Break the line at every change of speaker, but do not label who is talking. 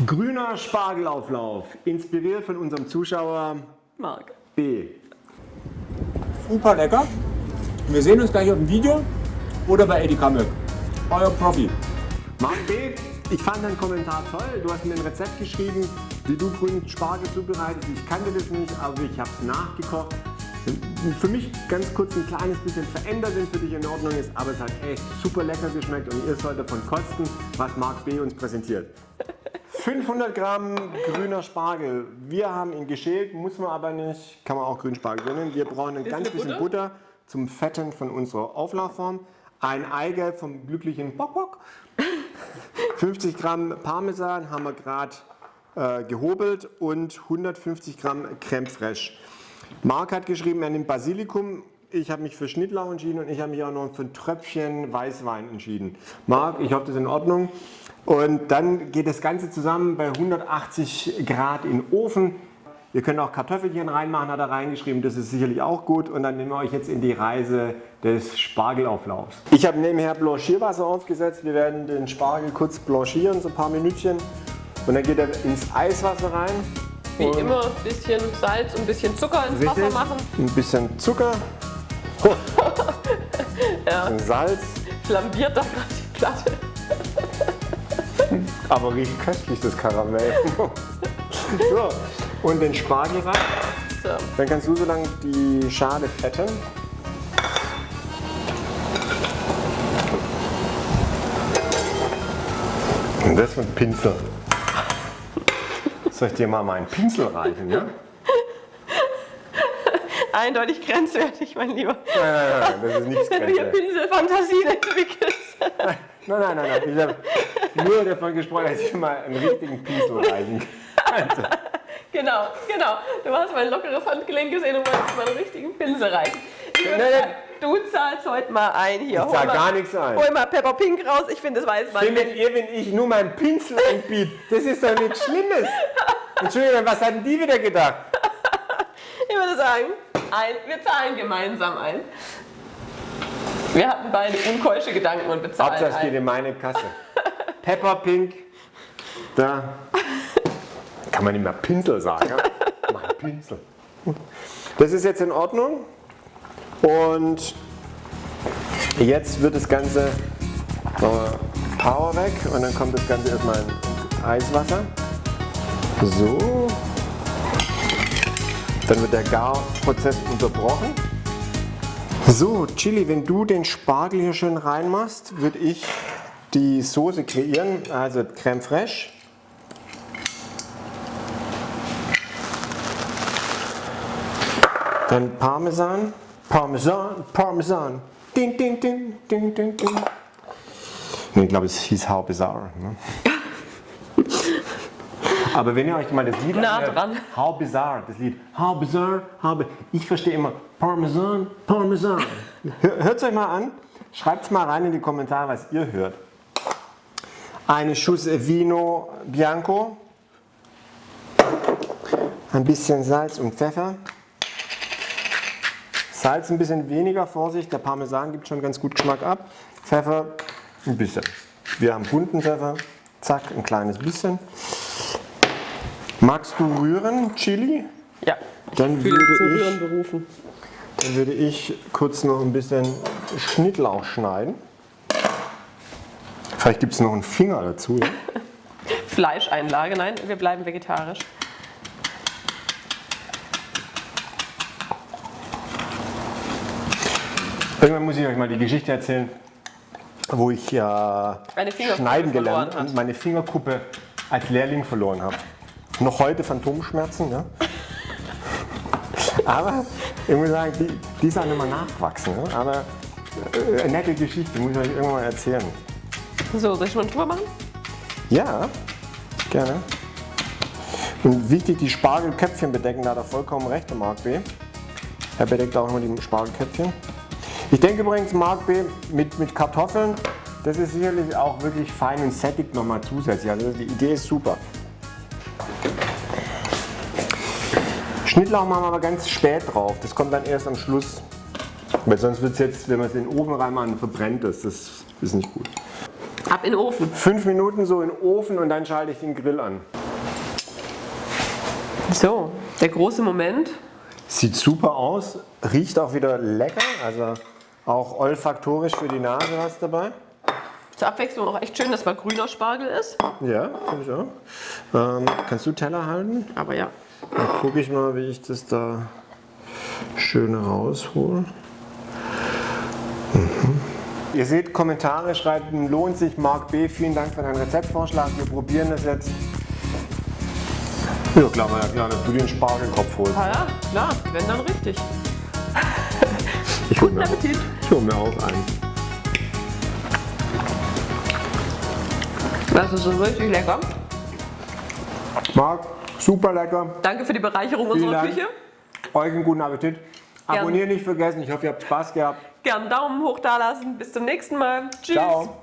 Grüner Spargelauflauf, inspiriert von unserem Zuschauer
Marc
B.
Super lecker. Wir sehen uns gleich auf dem Video oder bei Eddie Kamöck. Euer Profi.
Marc B., ich fand deinen Kommentar toll. Du hast mir ein Rezept geschrieben, wie du grünen Spargel zubereitest. Ich kannte das nicht, aber ich habe es nachgekocht. Für mich ganz kurz ein kleines bisschen verändert, wenn es für dich in Ordnung ist, aber es hat echt super lecker geschmeckt und ihr sollt davon kosten, was Marc B. uns präsentiert. 500 Gramm grüner Spargel. Wir haben ihn geschält, muss man aber nicht, kann man auch Grünspargel nennen. Wir brauchen ein ganz bisschen Butter zum Fetten von unserer Auflaufform. Ein Eigelb vom glücklichen Bock Bock. 50 Gramm Parmesan haben wir gerade gehobelt und 150 Gramm Crème fraîche. Marc hat geschrieben, er nimmt Basilikum. Ich habe mich für Schnittlauch entschieden und ich habe mich auch noch für ein Tröpfchen Weißwein entschieden. Marc, ich hoffe, das ist in Ordnung. Und dann geht das Ganze zusammen bei 180 Grad in den Ofen. Ihr könnt auch Kartoffelchen reinmachen, hat er reingeschrieben, das ist sicherlich auch gut. Und dann nehmen wir euch jetzt in die Reise des Spargelauflaufs. Ich habe nebenher Blanchierwasser aufgesetzt. Wir werden den Spargel kurz blanchieren, so ein paar Minütchen. Und dann geht er ins Eiswasser rein.
Wie immer, ein bisschen Salz und ein bisschen Zucker ins Wasser machen.
Ein bisschen Zucker.
Ja.
Ein Salz.
Flambiert da gerade die Platte.
Aber riecht köstlich, das Karamell. So, und den Spargel rein.
So.
Dann kannst du so lange die Schale fetten. Und das mit Pinsel. Soll ich dir mal meinen Pinsel reichen, ja?
Eindeutig grenzwertig, mein Lieber.
Nein, das ist nichts
Wenn du hier
grenzwertig.
Pinselfantasien entwickelst.
Nein. Ich habe nur davon gesprochen, dass ich mal einen richtigen Pinsel reichen kann.
Genau. Du hast mein lockeres Handgelenk gesehen und wolltest mal einen richtigen Pinsel reichen. Ich würde
Nein.
sagen, du zahlst heute mal ein hier.
Ich zahl gar nichts ein.
Hol mal Pepper Pink raus. Ich finde, das weiß man.
Findet ihr, wenn ich nur meinen Pinsel anbiete? Das ist doch nichts Schlimmes. Entschuldigung, was hatten die wieder gedacht?
Ich würde sagen, wir zahlen gemeinsam ein. Wir hatten beide unkeusche Gedanken und bezahlen
Hauptsache es geht in meine Kasse. Pepper Pink, da kann man nicht mehr Pinsel sagen. Ja? Mein Pinsel. Das ist jetzt in Ordnung. Und jetzt wird das Ganze Power weg und dann kommt das Ganze erstmal in Eiswasser. So. Dann wird der Garprozess unterbrochen. So, Chili, wenn du den Spargel hier schön reinmachst, würde ich die Soße kreieren, also Crème fraîche. Dann Parmesan. Ding, ding, ding, ding, ding, ding. Nee, ich glaube, es hieß How Bizarre. Ne? Aber wenn ihr euch mal das Lied anhört,
dran.
How Bizarre, das Lied How Bizarre, ich verstehe immer Parmesan. Hört es euch mal an, schreibt es mal rein in die Kommentare, was ihr hört. Eine Schuss Vino Bianco, ein bisschen Salz und Pfeffer. Salz ein bisschen weniger, Vorsicht, der Parmesan gibt schon ganz gut Geschmack ab. Pfeffer ein bisschen. Wir haben bunten Pfeffer, zack, ein kleines bisschen. Magst du rühren, Chili?
Ja,
Dann
zum Rühren berufen.
würde ich kurz noch ein bisschen Schnittlauch schneiden. Vielleicht gibt es noch einen Finger dazu. Ja?
Fleischeinlage, nein, wir bleiben vegetarisch.
Irgendwann muss ich euch mal die Geschichte erzählen, wo ich schneiden gelernt und meine Fingerkuppe als Lehrling verloren habe. Noch heute Phantomschmerzen, ja? Aber ich muss sagen, die ist auch nicht mehr nachwachsen. Ja? Aber eine nette Geschichte, muss ich euch irgendwann mal erzählen.
So, soll ich mal drüber machen?
Ja, gerne. Und wichtig, die Spargelköpfchen bedecken, da hat er vollkommen recht, der Marc B. Er bedeckt auch immer die Spargelköpfchen. Ich denke übrigens, Marc B. mit Kartoffeln, das ist sicherlich auch wirklich fein und sättigt nochmal zusätzlich. Also die Idee ist super. Schnittlauch machen wir aber ganz spät drauf. Das kommt dann erst am Schluss. Weil sonst wird es jetzt, wenn wir es in den Ofen reinmachen, verbrennt es. Das ist nicht gut.
Ab in den Ofen.
5 Minuten so in den Ofen und dann schalte ich den Grill an.
So, der große Moment.
Sieht super aus, riecht auch wieder lecker, also auch olfaktorisch für die Nase was dabei.
Zur Abwechslung auch echt schön, dass mal grüner Spargel ist.
Ja, finde ich auch. Kannst du Teller halten?
Aber ja.
Dann gucke ich mal, wie ich das da schön raushole. Ihr seht, Kommentare schreiben, lohnt sich. Marc B., vielen Dank für deinen Rezeptvorschlag. Wir probieren das jetzt. Ja, klar, dass du den Spargelkopf holst.
Ah ja, klar, wenn dann richtig.
Ich hol
Guten
mir
Appetit.
auch einen.
Das ist so richtig lecker.
Marc, super lecker.
Danke für die Bereicherung
Vielen
unserer
Dank.
Küche.
Euch einen guten Appetit. Abonnieren nicht vergessen. Ich hoffe, ihr habt Spaß gehabt.
Gerne einen Daumen hoch da lassen. Bis zum nächsten Mal. Tschüss.
Ciao.